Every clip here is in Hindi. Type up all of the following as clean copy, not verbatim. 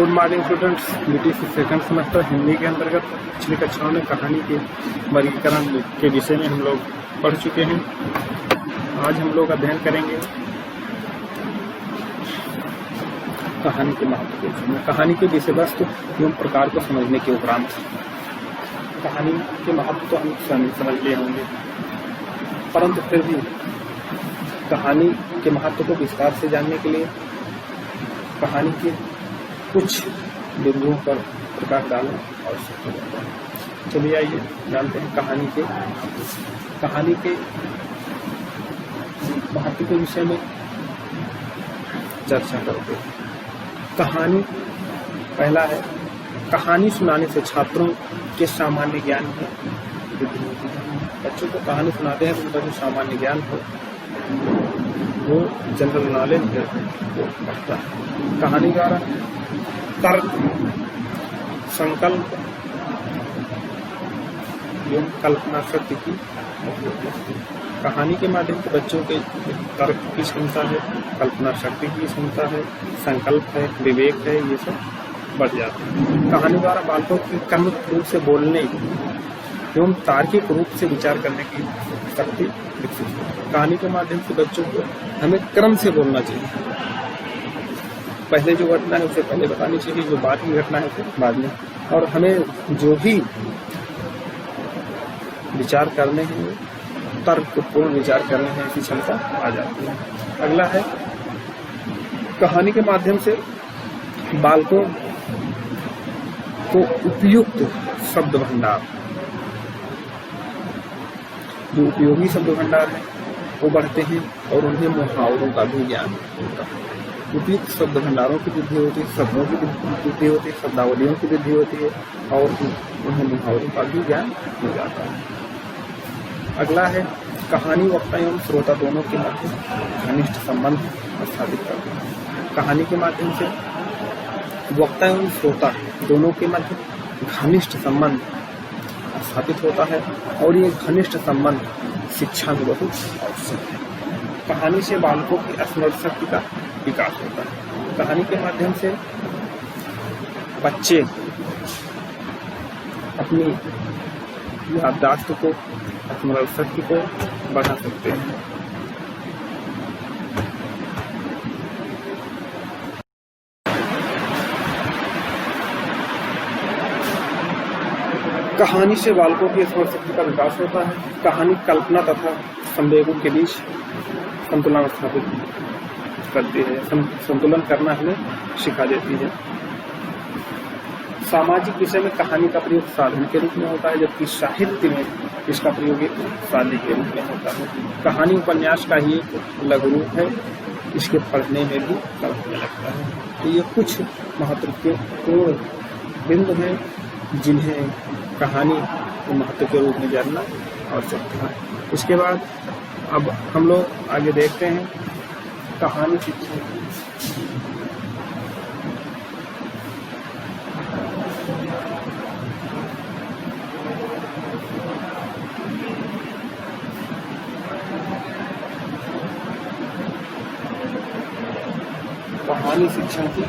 Good morning students, BTC second semester Hindi के अंतर्गत पिछली कक्षाओं में कहानी के वर्गीकरण के विषय में हम लोग पढ़ चुके हैं। आज हम लोग अध्ययन करेंगे कहानी के महत्व के विषय में। कहानी के विषय वस्तु एवं प्रकार को समझने के उपरांत कहानी के महत्व तो हम समझ लिए होंगे, परंतु फिर भी कहानी के महत्व को विस्तार से जानने के लिए कहानी के कुछ बिंदुओं पर प्रकाश डालना आवश्यक हो जाता है। चलिए आइए जानते हैं कहानी के महत्व के विषय में चर्चा करते हैं। कहानी पहला है, कहानी सुनाने से छात्रों के सामान्य ज्ञान में वृद्धि होती है। बच्चों को कहानी सुनाते हैं तो उनका जो सामान्य ज्ञान हो, वो जनरल नॉलेज है, वो बढ़ता है। कहानी द्वारा तर्क, संकल्प एवं कल्पना शक्ति की कहानी के माध्यम से बच्चों के तर्क की क्षमता है, कल्पना शक्ति की क्षमता है, संकल्प है, विवेक है, ये सब बढ़ जाते हैं। कहानी द्वारा बालकों की क्रमिक रूप से बोलने एवं तार्किक रूप से विचार करने की शक्ति विकसित होती है। कहानी के माध्यम से बच्चों को हमें क्रम से बोलना चाहिए। पहले जो घटना है उसे पहले बतानी चाहिए, जो बाद की घटना है उसे बाद में, और हमें जो भी विचार करने हैं, तर्कपूर्ण विचार करने हैं, ऐसी क्षमता आ जाती है। अगला है, कहानी के माध्यम से बालकों को उपयुक्त शब्द भंडार, जो उपयोगी शब्द भंडार है वो बढ़ते हैं और उन्हें मुहावरों का भी ज्ञान होता है। उपयुक्त शब्द भंडारों की वृद्धि होती है, शब्दों की वृद्धि होती है, शब्दावलियों की वृद्धि होती है और उन्हें मुहावरों का भी ज्ञान हो जाता है। अगला है, कहानी वक्ता एवं श्रोता दोनों के मध्य घनिष्ठ संबंध स्थापित करते हैं। कहानी के माध्यम से वक्ता एवं श्रोता दोनों के मध्य घनिष्ठ संबंध स्थापित होता है और ये घनिष्ठ संबंध शिक्षा में बहुत आवश्यक है। कहानी से बालकों की स्मरण शक्ति का विकास होता है। कहानी के माध्यम से बच्चे अपनी याददाश्त को, स्मरण शक्ति को बढ़ा सकते हैं। कहानी से बालकों की स्मरण शक्ति का विकास होता है। कहानी कल्पना तथा संवेगों के बीच संतुलन स्थापित करती है, संतुलन करना हमें सिखा देती है। सामाजिक विषय में कहानी का प्रयोग साधन के रूप में होता है, जबकि साहित्य में इसका प्रयोग एक साधन के रूप में होता है। कहानी उपन्यास का ही एक लघु रूप है, इसके पढ़ने में भी समय लगता है। तो ये कुछ महत्वपूर्ण बिंदु हैं जिन्हें कहानी के महत्व के रूप में जानना आवश्यक है। इसके बाद अब हम लोग आगे देखते हैं कहानी शिक्षा। कहानी शिक्षण की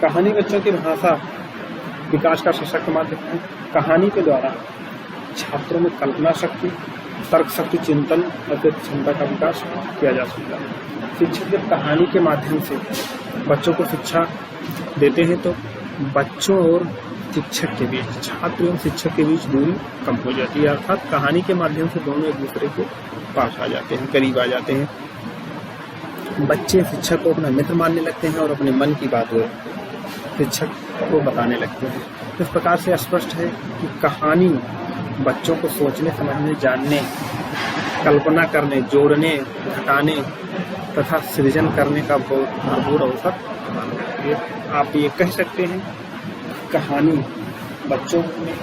कहानी बच्चों की भाषा विकास का सशक्त माध्यम है। कहानी के द्वारा छात्रों में कल्पना शक्ति, तर्क शक्ति, चिंतन और क्षमता का विकास किया जा सकता है। शिक्षक जब कहानी के माध्यम से बच्चों को शिक्षा देते हैं तो बच्चों और शिक्षक के बीच, छात्र एवं शिक्षक के बीच दूरी कम हो जाती है, अर्थात कहानी के माध्यम से दोनों एक दूसरे के पास आ जाते हैं, करीब आ जाते हैं। बच्चे शिक्षक को अपना मित्र मानने लगते हैं और अपने मन की बात शिक्षक को बताने लगते हैं। इस प्रकार से स्पष्ट है कि कहानी बच्चों को सोचने, समझने, जानने, कल्पना करने, जोड़ने, घटाने तथा सृजन करने का भरपूर अवसर प्रदान करती है। आप ये कह सकते हैं कहानी बच्चों में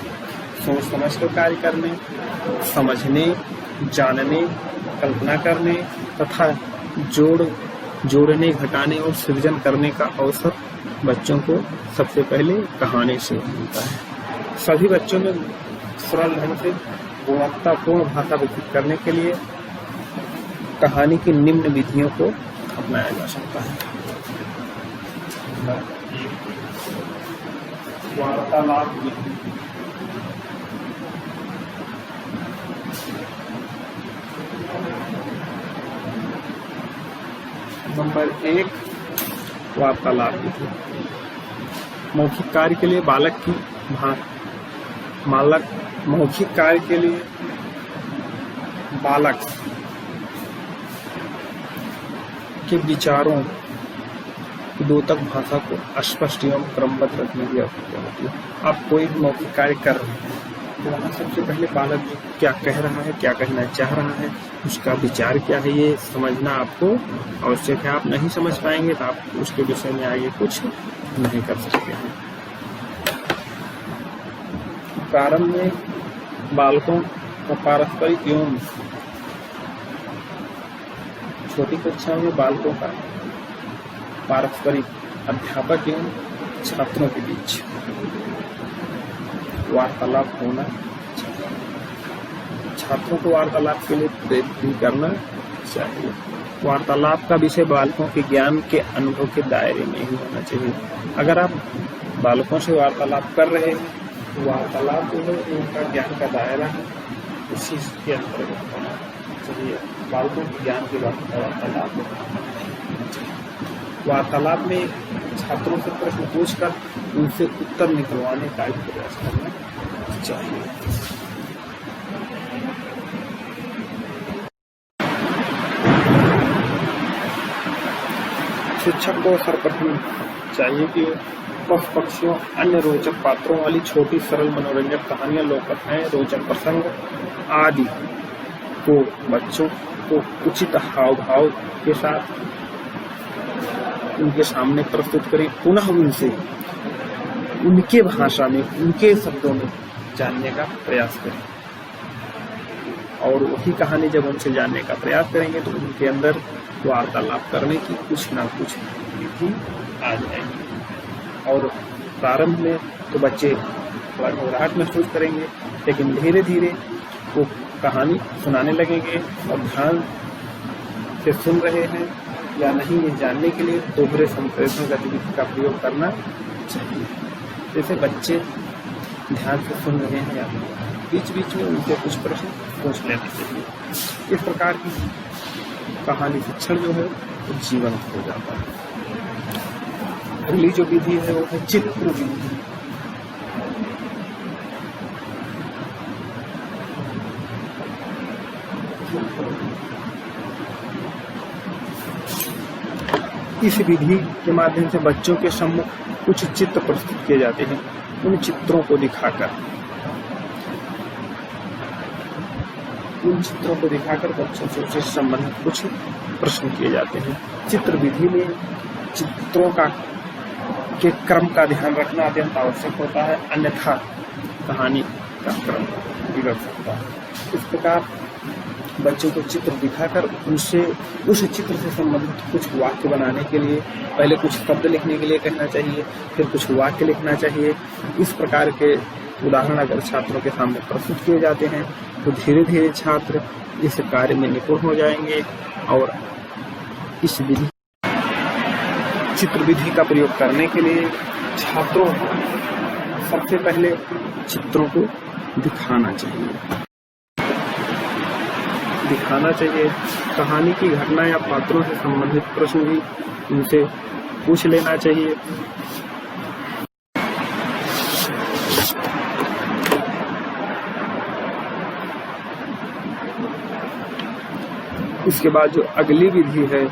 सोच समझ कर कार्य करने, समझने, जानने, कल्पना करने तथा जोड़ने, घटाने और सृजन करने का अवसर बच्चों को सबसे पहले कहानी से मिलता है। सभी बच्चों में सरल ढंग से गुणवत्तापूर्ण भाषा विकसित करने के लिए कहानी की निम्न विधियों को अपनाया जा सकता है। वार्तालाप विधि। नंबर 1 वार्तालाप विधि। मौखिक कार्य के लिए बालक की मौखिक कार्य के लिए बालक के विचारों की द्योतक भाषा को स्पष्ट एवं क्रमबद्ध रखने की आवश्यकता होती है। आप कोई भी मौखिक कार्य कर रहे हैं तो वहाँ सबसे पहले बालक क्या कह रहा है, क्या कहना चाह रहा है, उसका विचार क्या है, ये समझना आपको आवश्यक है। आप नहीं समझ पाएंगे तो आप उसके विषय में आगे कुछ नहीं कर सकते हैं। प्रारंभ में बालकों का पारस्परिक एवं छोटी कक्षाओं में बालकों का पारस्परिक अध्यापक एवं छात्रों के बीच वार्तालाप होना चाहिए। छात्रों को वार्तालाप के लिए प्रेरित भी करना चाहिए। वार्तालाप का विषय बालकों के ज्ञान के अनुभव के दायरे में ही होना चाहिए। अगर आप बालकों से वार्तालाप कर रहे हैं तो वार्तालाप जो है उनका ज्ञान का दायरा है, उसी के अंतर्गत होना चाहिए। बालकों के ज्ञान के वार्तालाप वार्तालाप में छात्रों से प्रश्न पूछकर उनसे उत्तर निकलवाने का प्रयास करना चाहिए। शिक्षक को सर्वप्रथम चाहिए कि पशु पक्षियों अन्य रोचक पात्रों वाली छोटी सरल मनोरंजक कहानियां, लोककथाएं, रोचक प्रसंग आदि को बच्चों को उचित हाव भाव के साथ उनके सामने प्रस्तुत करें। पुनः उनसे उनके भाषा में, उनके शब्दों में जानने का प्रयास करें। और वही कहानी जब उनसे जानने का प्रयास करेंगे तो उनके अंदर वार्तालाप करने की कुछ ना कुछ विधि आ जाएगी। और प्रारंभ में तो बच्चे थोड़ा घबराहट महसूस करेंगे, लेकिन धीरे धीरे वो कहानी सुनाने लगेंगे और ध्यान से सुन रहे हैं या नहीं, ये जानने के लिए दोहरे संप्रेषण गतिविधि का प्रयोग करना चाहिए। जैसे बच्चे ध्यान से सुन रहे हैं या बीच बीच में उनसे कुछ प्रश्न पूछ लेना चाहिए। इस प्रकार की कहानी शिक्षण जो है वो जीवंत हो जाता है। अगली जो विधि है वो है चित्र विधि। इस विधि के माध्यम से बच्चों के सम्मुख कुछ चित्र प्रस्तुत किए जाते हैं। उन चित्रों को दिखाकर बच्चों से उससे संबंधित कुछ प्रश्न किए जाते हैं। चित्र विधि में चित्रों के क्रम का ध्यान रखना अत्यंत आवश्यक होता है, अन्यथा कहानी का क्रम बिगड़ सकता है। इस प्रकार बच्चों को चित्र दिखाकर उनसे उस चित्र से संबंधित कुछ वाक्य बनाने के लिए पहले कुछ शब्द लिखने के लिए कहना चाहिए, फिर कुछ वाक्य लिखना चाहिए। इस प्रकार के उदाहरण अगर छात्रों के सामने प्रस्तुत किए जाते हैं तो धीरे धीरे छात्र इस कार्य में निपुण हो जाएंगे। और इस विधि चित्र विधि का प्रयोग करने के लिए छात्रों को सबसे पहले चित्रों को दिखाना चाहिए। कहानी की घटना या पात्रों से संबंधित प्रश्न भी उनसे पूछ लेना चाहिए। इसके बाद जो अगली विधि है